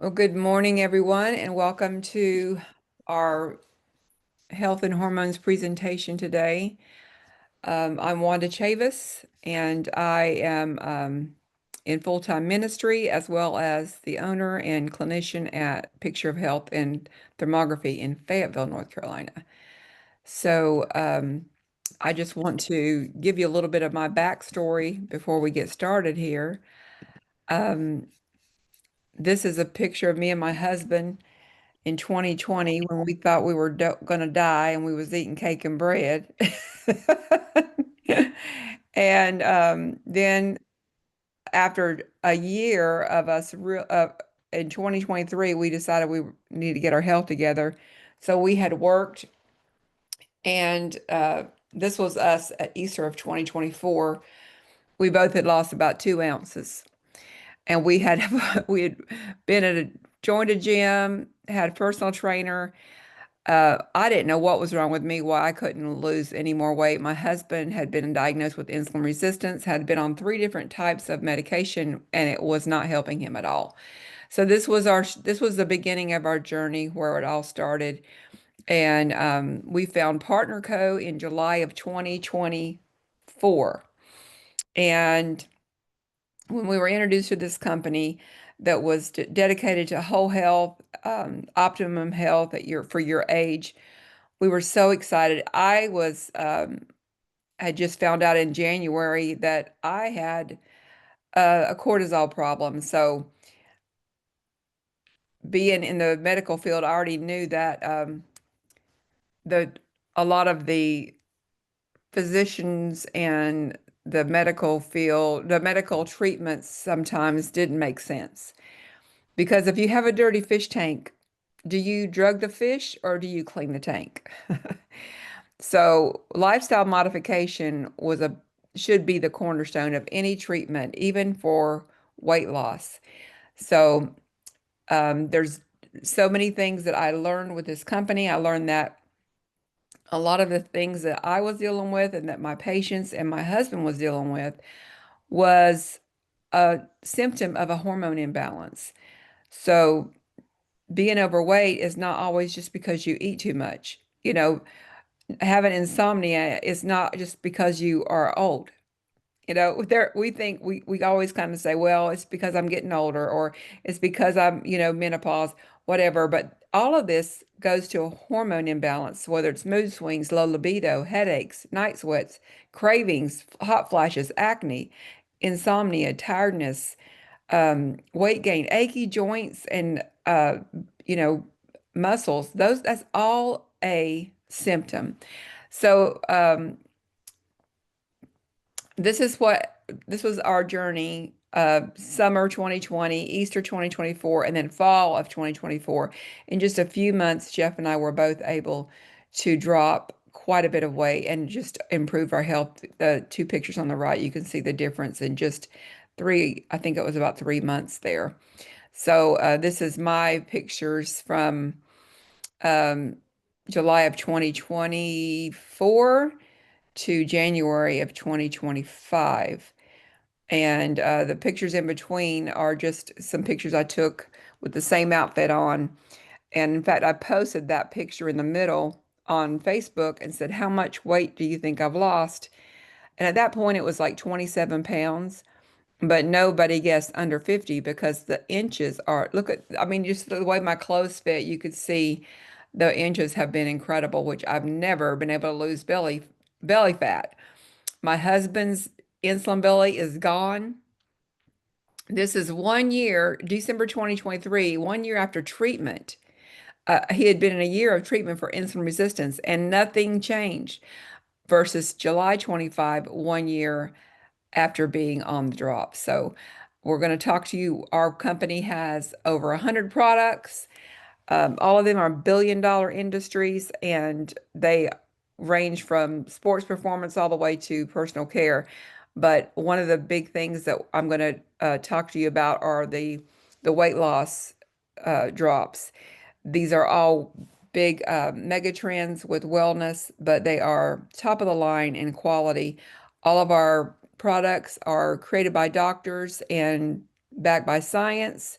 Well, good morning, everyone, and welcome to our health and hormones presentation today. I'm Wanda Chavis, and I am in full-time ministry as well as the owner and clinician at Picture of Health and Thermography in Fayetteville, North Carolina. So I just want to give you a little bit of my backstory before we get started here. Um, this is a picture of me and my husband in 2020 when we thought we were going to die and we was eating cake and bread. And then after a year of us in 2023, we decided we need to get our health together. So we had worked and this was us at Easter of 2024. We both had lost about 2 ounces and we had we had been at a joined a gym, had a personal trainer. I didn't know what was wrong with me, why I couldn't lose any more weight. My husband had been diagnosed with insulin resistance, had been on 3 different types of medication, and it was not helping him at all. So this was the beginning of our journey where it all started. And we found Partner Co. in July of 2024. And when we were introduced to this company that was dedicated to whole health, optimum health for your age, we were so excited. I was had just found out in January that I had a cortisol problem. So being in the medical field, I already knew that the a lot of the physicians and the medical treatments sometimes didn't make sense. Because if you have a dirty fish tank, do you drug the fish or do you clean the tank? So lifestyle modification should be the cornerstone of any treatment, even for weight loss. So there's so many things that I learned with this company. I learned that a lot of the things that I was dealing with and that my patients and my husband was dealing with was a symptom of a hormone imbalance. So being overweight is not always just because you eat too much. Having insomnia is not just because you are old. We think we always kind of say, well, it's because I'm getting older or it's because I'm, menopause, whatever. But all of this goes to a hormone imbalance, whether it's mood swings, low libido, headaches, night sweats, cravings, hot flashes, acne, insomnia, tiredness, weight gain, achy joints, and you know, muscles. That's all a symptom. So this was our journey, summer 2020, Easter 2024, and then fall of 2024. In just a few months, Jeff and I were both able to drop quite a bit of weight and just improve our health. The 2 pictures on the right, you can see the difference in just I think it was about 3 months there. So this is my pictures from um, July of 2024 to January of 2025. And the pictures in between are just some pictures I took with the same outfit on. And in fact, I posted that picture in the middle on Facebook and said, how much weight do you think I've lost? And at that point, it was like 27 pounds, but nobody guessed under 50 because the inches I mean, just the way my clothes fit, you could see the inches have been incredible, which I've never been able to lose belly fat. My husband's insulin belly is gone. This is 1 year, December 2023, 1 year after treatment. He had been in a year of treatment for insulin resistance and nothing changed versus July 25, 1 year after being on the drop. So we're going to talk to you. Our company has over 100 products. All of them are billion-dollar industries, and they range from sports performance all the way to personal care. But one of the big things that I'm going to talk to you about are the weight loss drops. These are all big mega trends with wellness, but they are top of the line in quality. All of our products are created by doctors and backed by science.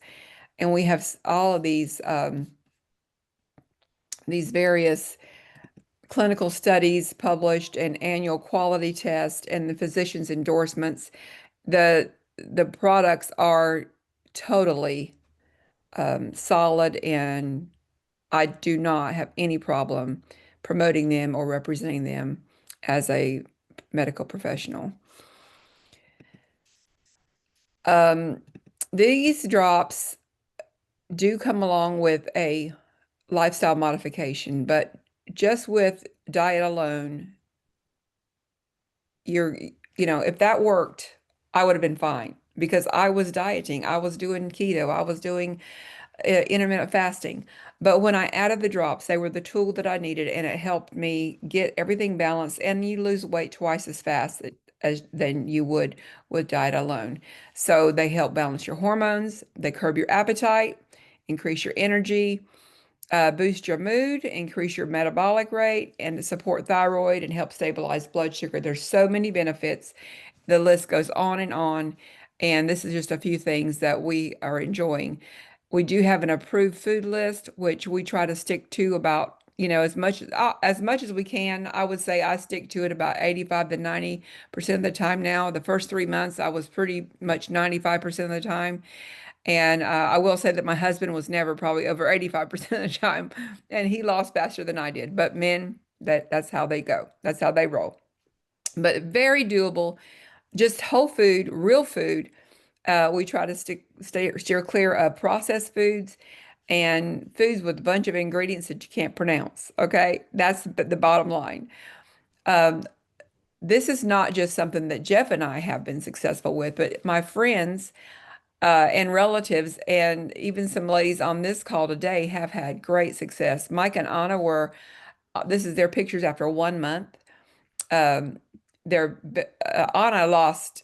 and we have all of these various clinical studies published and annual quality tests and the physician's endorsements. The products are totally solid, and I do not have any problem promoting them or representing them as a medical professional. Um, these drops do come along with a lifestyle modification, but just with diet alone, you're, if that worked, I would have been fine because I was dieting, I was doing keto, I was doing intermittent fasting. But when I added the drops, they were the tool that I needed, and it helped me get everything balanced. And you lose weight twice as fast as than you would with diet alone. So they help balance your hormones, they curb your appetite, increase your energy, boost your mood, increase your metabolic rate, and support thyroid and help stabilize blood sugar. There's so many benefits. The list goes on and on. And this is just a few things that we are enjoying. We do have an approved food list, which we try to stick to about, as much as we can. I would say I stick to it about 85 to 90% of the time now. The first 3 months, I was pretty much 95% of the time. And I will say that my husband was never probably over 85% of the time, and he lost faster than I did. But men, that's how they go. That's how they roll. But very doable. Just whole food, real food. We try to steer clear of processed foods and foods with a bunch of ingredients that you can't pronounce. Okay, that's the bottom line. Um, this is not just something that Jeff and I have been successful with, but my friends and relatives, and even some ladies on this call today have had great success. Mike and Anna were, this is their pictures after 1 month. Um, Anna lost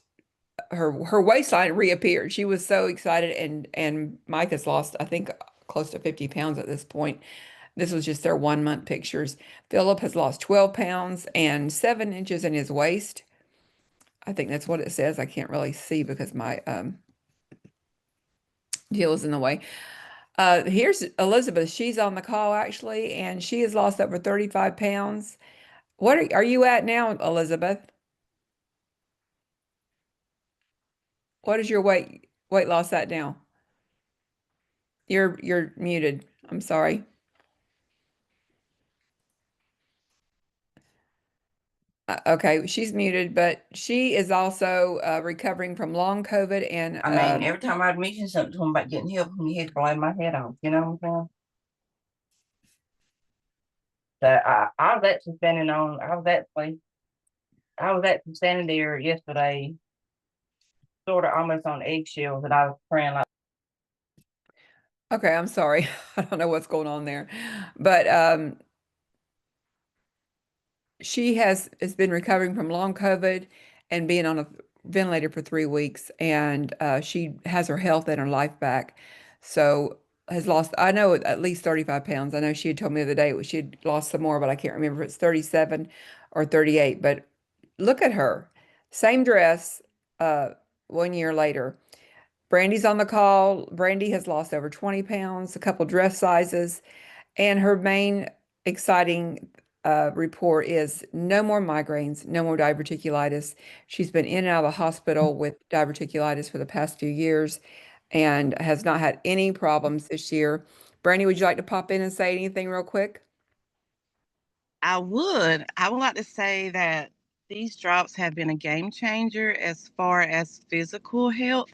her waistline reappeared. She was so excited, and Mike has lost, I think, close to 50 pounds at this point. This was just their 1 month pictures. Philip has lost 12 pounds and 7 inches in his waist. I think that's what it says. I can't really see because my deal is in the way. Here's Elizabeth. She's on the call actually, and she has lost over 35 pounds. What are you at now, Elizabeth? What is your weight loss at now? You're muted. I'm sorry. Okay, she's muted, but she is also recovering from long COVID and I mean, every time I'd mention something to him about getting help, he had to blow my head off. You know what I'm saying? So I was actually standing on. I was actually standing there yesterday, sort of almost on eggshells, and I was praying like. okay, I'm sorry. I don't know what's going on there. But she has been recovering from long COVID and being on a ventilator for 3 weeks, and she has her health and her life back. So has lost, I know, at least 35 pounds. I know she had told me the other day she had lost some more, but I can't remember if it's 37 or 38. But look at her. Same dress 1 year later. Brandy's on the call. Brandy has lost over 20 pounds, a couple dress sizes. And her main exciting report is no more migraines, no more diverticulitis. She's been in and out of the hospital with diverticulitis for the past few years and has not had any problems this year. Brandy, would you like to pop in and say anything real quick? I would. I would like to say that these drops have been a game changer as far as physical health.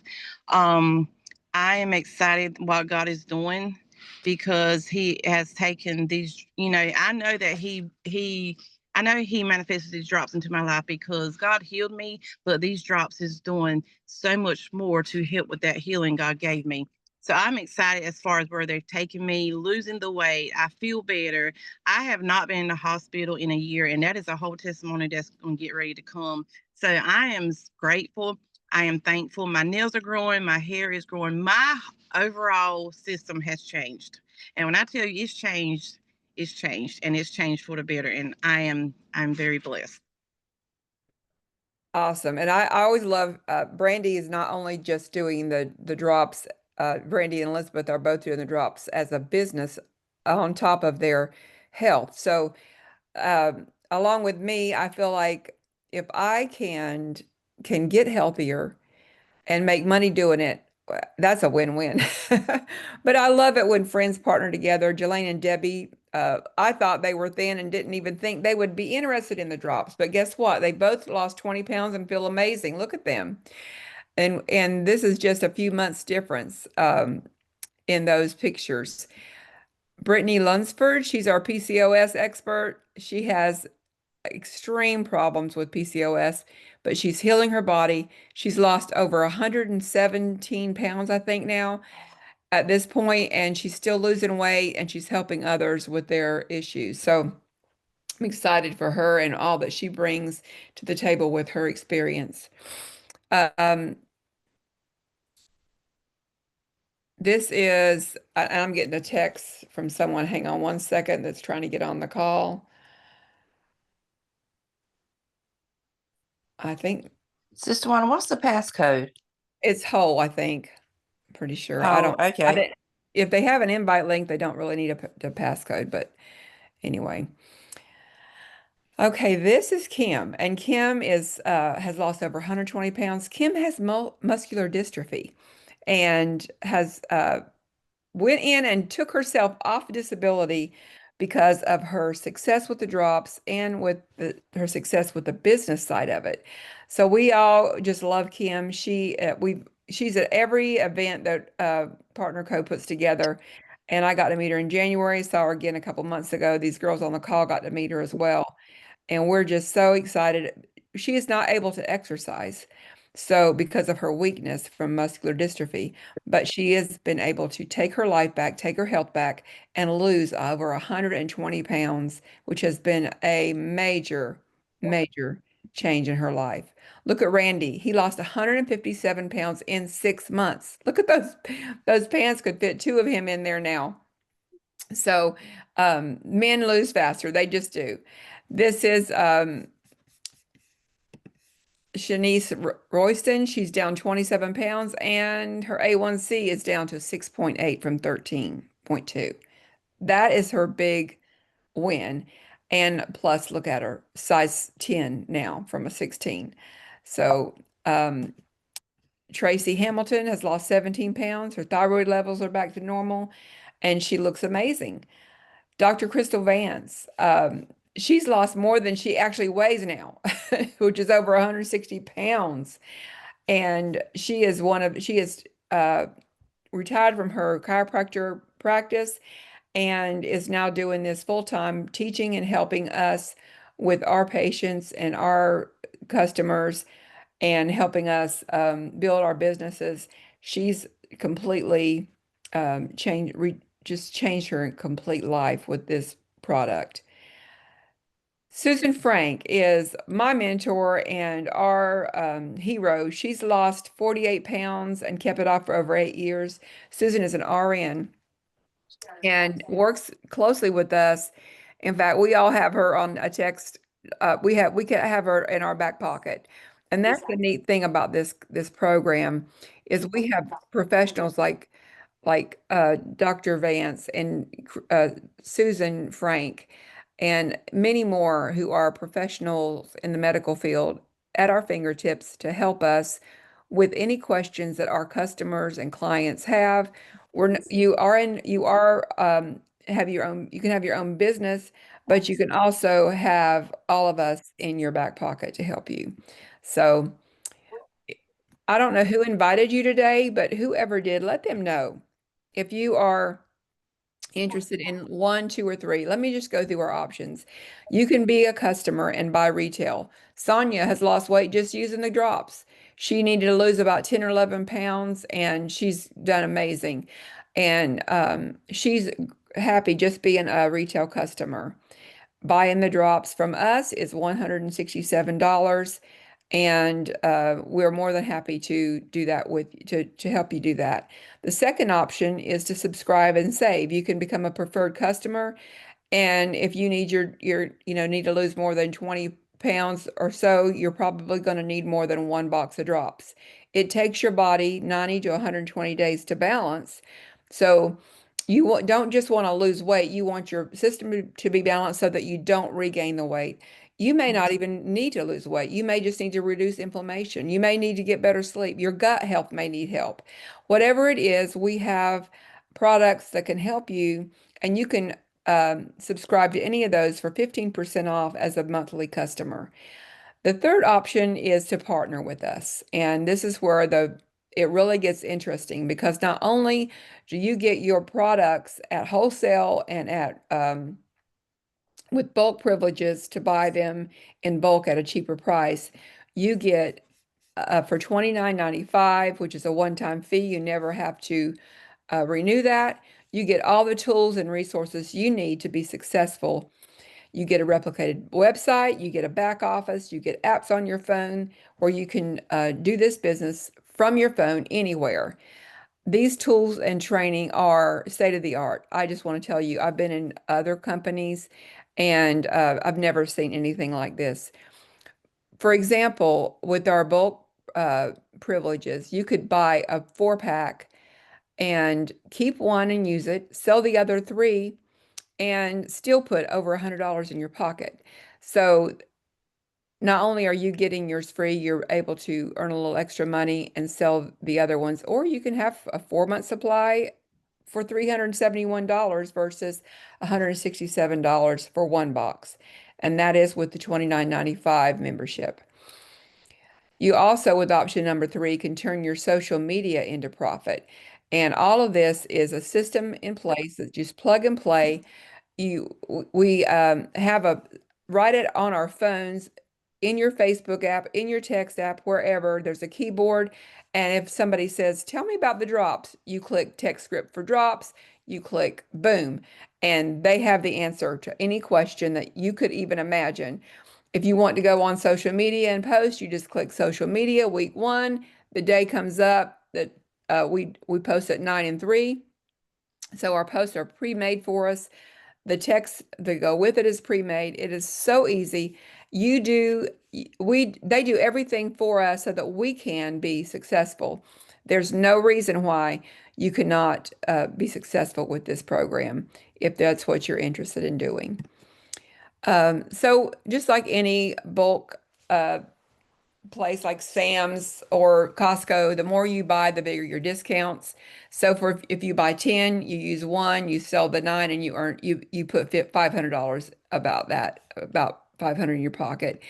Um, I am excited what God is doing because He has taken these. I know that I know He manifested these drops into my life because God healed me, but these drops is doing so much more to help with that healing God gave me. So I'm excited as far as where they're taking me, losing the weight. I feel better. I have not been in the hospital in a year, and that is a whole testimony that's going to get ready to come. So I am grateful. I am thankful. My nails are growing. My hair is growing. My overall system has changed. And when I tell you it's changed, and it's changed for the better. And I'm very blessed. Awesome. And I always love Brandy is not only just doing the drops Brandy and Elizabeth are both doing the drops as a business on top of their health. So, along with me, I feel like if I can get healthier and make money doing it, that's a win-win. But I love it when friends partner together. Jelaine and Debbie, I thought they were thin and didn't even think they would be interested in the drops. But guess what? They both lost 20 pounds and feel amazing. Look at them. And this is just a few months difference in those pictures. Brittany Lunsford, she's our PCOS expert. She has extreme problems with PCOS, but she's healing her body. She's lost over 117 pounds, I think now at this point, and she's still losing weight and she's helping others with their issues. So I'm excited for her and all that she brings to the table with her experience. Um, this is, I'm getting a text from someone, hang on one second, that's trying to get on the call. I think Sister Wanda, what's the passcode? it's whole, I think. Pretty sure. I Oh, don't, okay. if they have an invite link, they don't really need a passcode, but anyway. Okay, this is Kim, and Kim has lost over 120 pounds. Kim has muscular dystrophy and has went in and took herself off disability because of her success with the drops and with her success with the business side of it. So we all just love Kim. She's at every event that Partner Co puts together. And I got to meet her in January, saw her again a couple months ago. These girls on the call got to meet her as well. And we're just so excited. She is not able to exercise. So because of her weakness from muscular dystrophy, but she has been able to take her life back, take her health back, and lose over 120 pounds, which has been a major, major change in her life. Look at Randy. He lost 157 pounds in 6 months. Look at those pants could fit two of him in there now. So men lose faster. They just do. This is Shanice Royston. She's down 27 pounds and her A1C is down to 6.8 from 13.2. That is her big win. And plus, look at her, size 10 now from a 16. So Tracy Hamilton has lost 17 pounds. Her thyroid levels are back to normal and she looks amazing. Dr. Crystal Vance, she's lost more than she actually weighs now, which is over 160 pounds. And she is retired from her chiropractor practice and is now doing this full-time teaching and helping us with our patients and our customers and helping us build our businesses. She's completely just changed her complete life with this product. Susan Frank is my mentor and our hero. She's lost 48 pounds and kept it off for over 8 years. Susan is an RN and works closely with us. In fact, we all have her on a text. We can have her in our back pocket. And that's the neat thing about this program is we have professionals like Dr. Vance and Susan Frank and many more who are professionals in the medical field at our fingertips to help us with any questions that our customers and clients have. Have your own, you can have your own business, but you can also have all of us in your back pocket to help you. So I don't know who invited you today, but whoever did, let them know. If you are interested in one, two, or three, let me just go through our options. You can be a customer and buy retail. Sonia has lost weight just using the drops. She needed to lose about 10 or 11 pounds and she's done amazing. And she's happy just being a retail customer. Buying the drops from us is $167. And we're more than happy to do that to help you do that. The second option is to subscribe and save. You can become a preferred customer, and if you need need to lose more than 20 pounds or so, you're probably going to need more than one box of drops. It takes your body 90 to 120 days to balance. So don't just want to lose weight. You want your system to be balanced so that you don't regain the weight. You may not even need to lose weight. You may just need to reduce inflammation. You may need to get better sleep. Your gut health may need help. Whatever it is, we have products that can help you, and you can subscribe to any of those for 15% off as a monthly customer. The third option is to partner with us. And this is where it really gets interesting, because not only do you get your products at wholesale and at with bulk privileges to buy them in bulk at a cheaper price, you get for $29.95, which is a one-time fee. You never have to renew that. You get all the tools and resources you need to be successful. You get a replicated website, you get a back office, you get apps on your phone where you can do this business from your phone anywhere. These tools and training are state of the art. I just want to tell you, I've been in other companies and I've never seen anything like this. For example, with our bulk privileges, you could buy a 4-pack and keep one and use it, sell the other 3, and still put over $100 in your pocket. So not only are you getting yours free, you're able to earn a little extra money and sell the other ones, or you can have a 4-month supply for $371 versus $167 for one box. And that is with the $29.95 membership. You also, with option number 3, can turn your social media into profit. And all of this is a system in place that just plug and play. We have a write it on our phones, in your Facebook app, in your text app, wherever. There's a keyboard, and if somebody says, "Tell me about the drops," you click text script for drops, you click boom, and they have the answer to any question that you could even imagine. If you want to go on social media and post, you just click social media, week 1. The day comes up that we post at 9 and 3. So our posts are pre-made for us. The text that go with it is pre-made. It is so easy. They do everything for us so that we can be successful. There's no reason why you could not be successful with this program if that's what you're interested in doing. So just like any bulk place like Sam's or Costco, the more you buy, the bigger your discounts. So if you buy 10, you use 1, you sell the 9, and you put $500 about 500 in your pocket.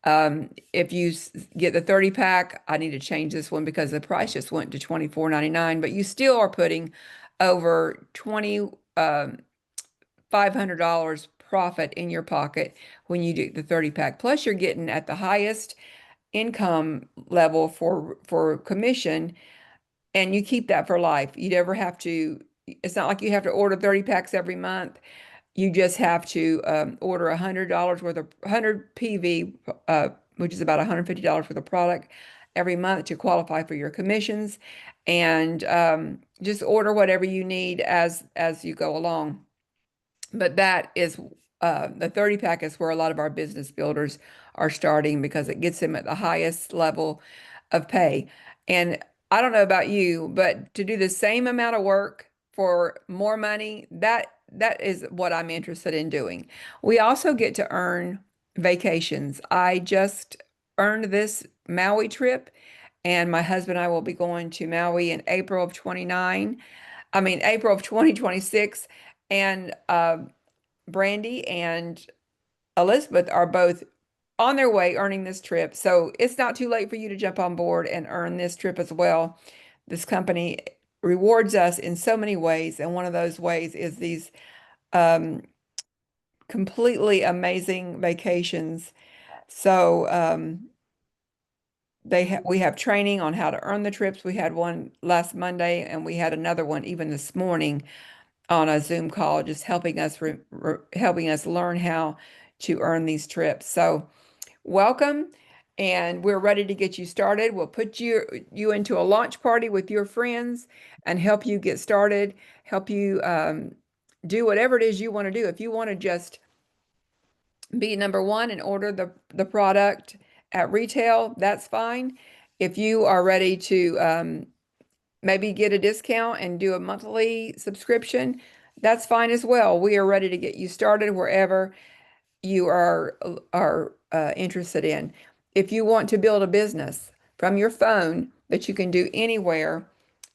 If you get the 30-pack, I need to change this one because the price just went to $24.99, but you still are putting over $500 profit in your pocket when you do the 30-pack. Plus, you're getting at the highest income level for commission, and you keep that for life. You never have to, it's not like you have to order 30 packs every month. You just have to order $100 worth of 100 PV, which is about $150 worth of product every month to qualify for your commissions, and just order whatever you need as you go along. But that is the 30-pack is where a lot of our business builders are starting, because it gets them at the highest level of pay. And I don't know about you, but to do the same amount of work for more money, that is what I'm interested in doing. We also get to earn vacations. I just earned this Maui trip, and my husband and I will be going to Maui in April of 2026. And Brandy and Elizabeth are both on their way earning this trip. So it's not too late for you to jump on board and earn this trip as well. This company rewards us in so many ways, and one of those ways is these completely amazing vacations. So we have training on how to earn the trips. We had one last Monday, and we had another one even this morning on a Zoom call, just helping us learn how to earn these trips. So welcome, and we're ready to get you started. We'll put you into a launch party with your friends and help you get started, help you do whatever it is you want to do. If you want to just be number 1 and order the product at retail, that's fine. If you are ready to maybe get a discount and do a monthly subscription, that's fine as well. We are ready to get you started wherever you are interested in. If you want to build a business from your phone that you can do anywhere,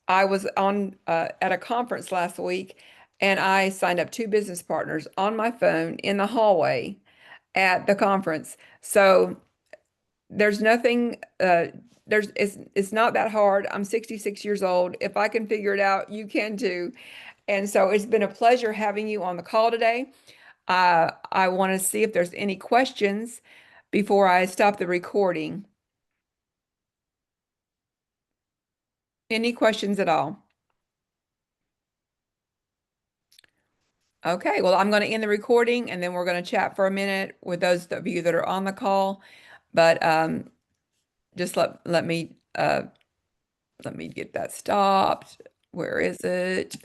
I was on at a conference last week and I signed up 2 business partners on my phone in the hallway at the conference. So there's nothing it's not that hard. I'm 66 years old. If I can figure it out, you can too. And so it's been a pleasure having you on the call today. I want to see if there's any questions before I stop the recording. Any questions at all? Okay, well, I'm going to end the recording and then we're going to chat for a minute with those of you that are on the call. But just let me get that stopped. Where is it?